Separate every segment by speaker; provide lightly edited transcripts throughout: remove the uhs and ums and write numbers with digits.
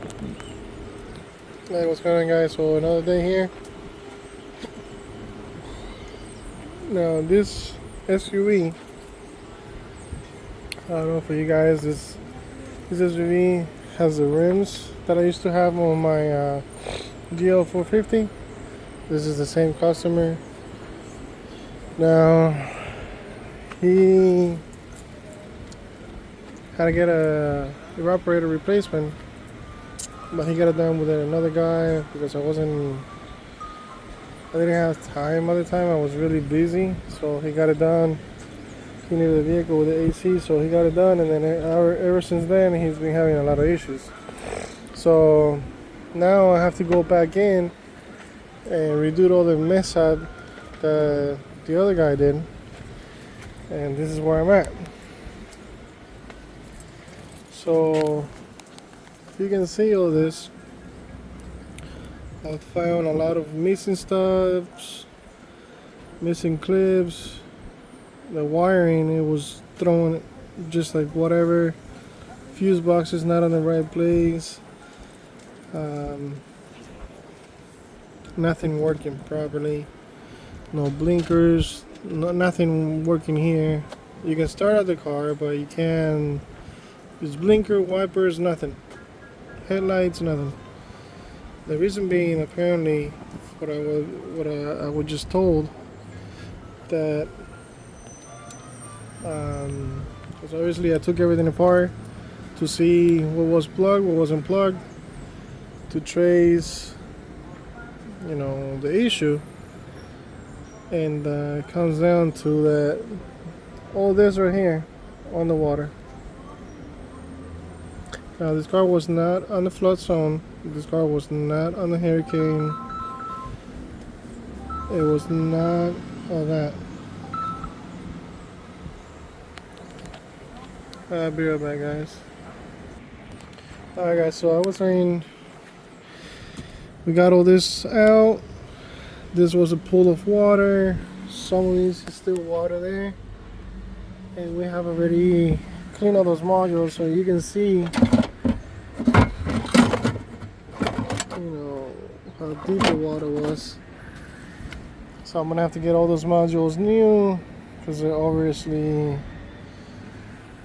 Speaker 1: Hey, what's going on, guys? So another day here. Now this SUV, I don't know for you guys, this SUV has the rims that I used to have on my gl450. This is the same customer. Now he had to get a evaporator replacement, but he got it done with another guy because I didn't have time at the time. I was really busy, so he got it done. He needed a vehicle with the AC, so he got it done. And then ever since then, he's been having a lot of issues. So now I have to go back in and redo all the mess up that the other guy did. And this is where I'm at. So you can see all this. I found a lot of missing stuff, missing clips. The wiring, it was thrown just like whatever. Fuse box is not on the right place. Nothing working properly. No blinkers. Nothing working here. You can start out the car, but you can't use blinker, wipers, nothing. Headlights, nothing. The reason being, apparently, what I was just told, that because obviously I took everything apart to see what was plugged, what wasn't plugged, to trace, the issue, and it comes down to that all this right here on the water. Now this car was not on the flood zone. This car was not on the hurricane. It was not all that. I'll be right back, guys. Alright, guys, so I was saying we got all this out. This was a pool of water. Some of these is still water there. And we have already cleaned all those modules, so you can see how deep the water was. So I'm gonna have to get all those modules new because they're obviously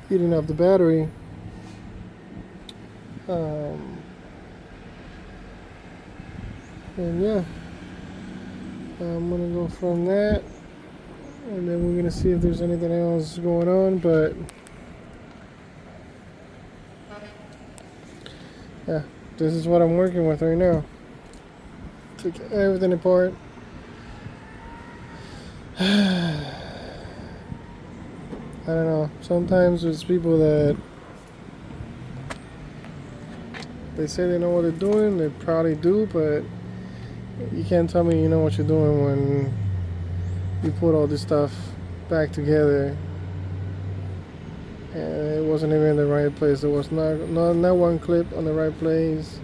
Speaker 1: heating up the battery. And yeah, I'm gonna go from that, and then we're gonna see if there's anything else going on. But yeah, this is what I'm working with right now. Took everything apart. I don't know. Sometimes there's people that they say they know what they're doing. They probably do, but you can't tell me you know what you're doing when you put all this stuff back together and it wasn't even in the right place. There was not one clip on the right place.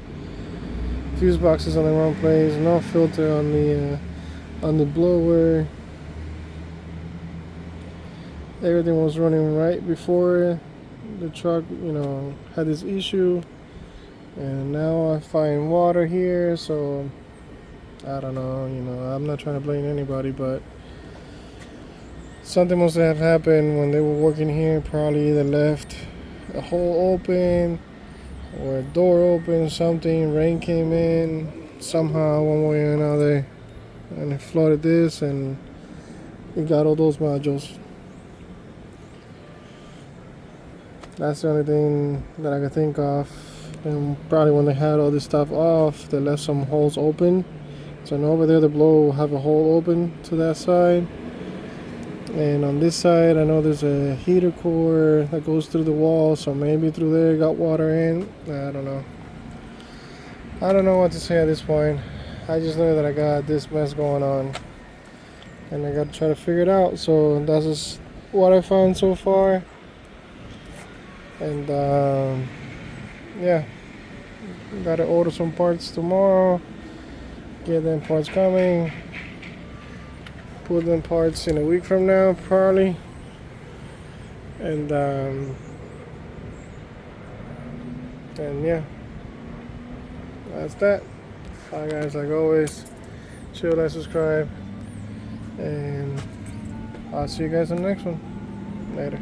Speaker 1: Fuse boxes on the wrong place. No filter on the blower. Everything was running right before the truck, had this issue. And now I find water here, so I don't know, I'm not trying to blame anybody, but something must have happened when they were working here. Probably either left a hole open or a door open, something, rain came in somehow, one way or another, and it flooded this, and it got all those modules. That's the only thing that I could think of. And probably when they had all this stuff off, they left some holes open. So now over there the blower will have a hole open to that side. And on this side, I know there's a heater core that goes through the wall, so maybe through there got water in. I don't know. I don't know what to say at this point. I just know that I got this mess going on, and I got to try to figure it out. So that's just what I found so far. And yeah, gotta order some parts tomorrow. Get them parts coming. Put them parts in a week from now, probably. And yeah, that's that. Alright guys, like always, chill, like, subscribe, and I'll see you guys in the next one. Later.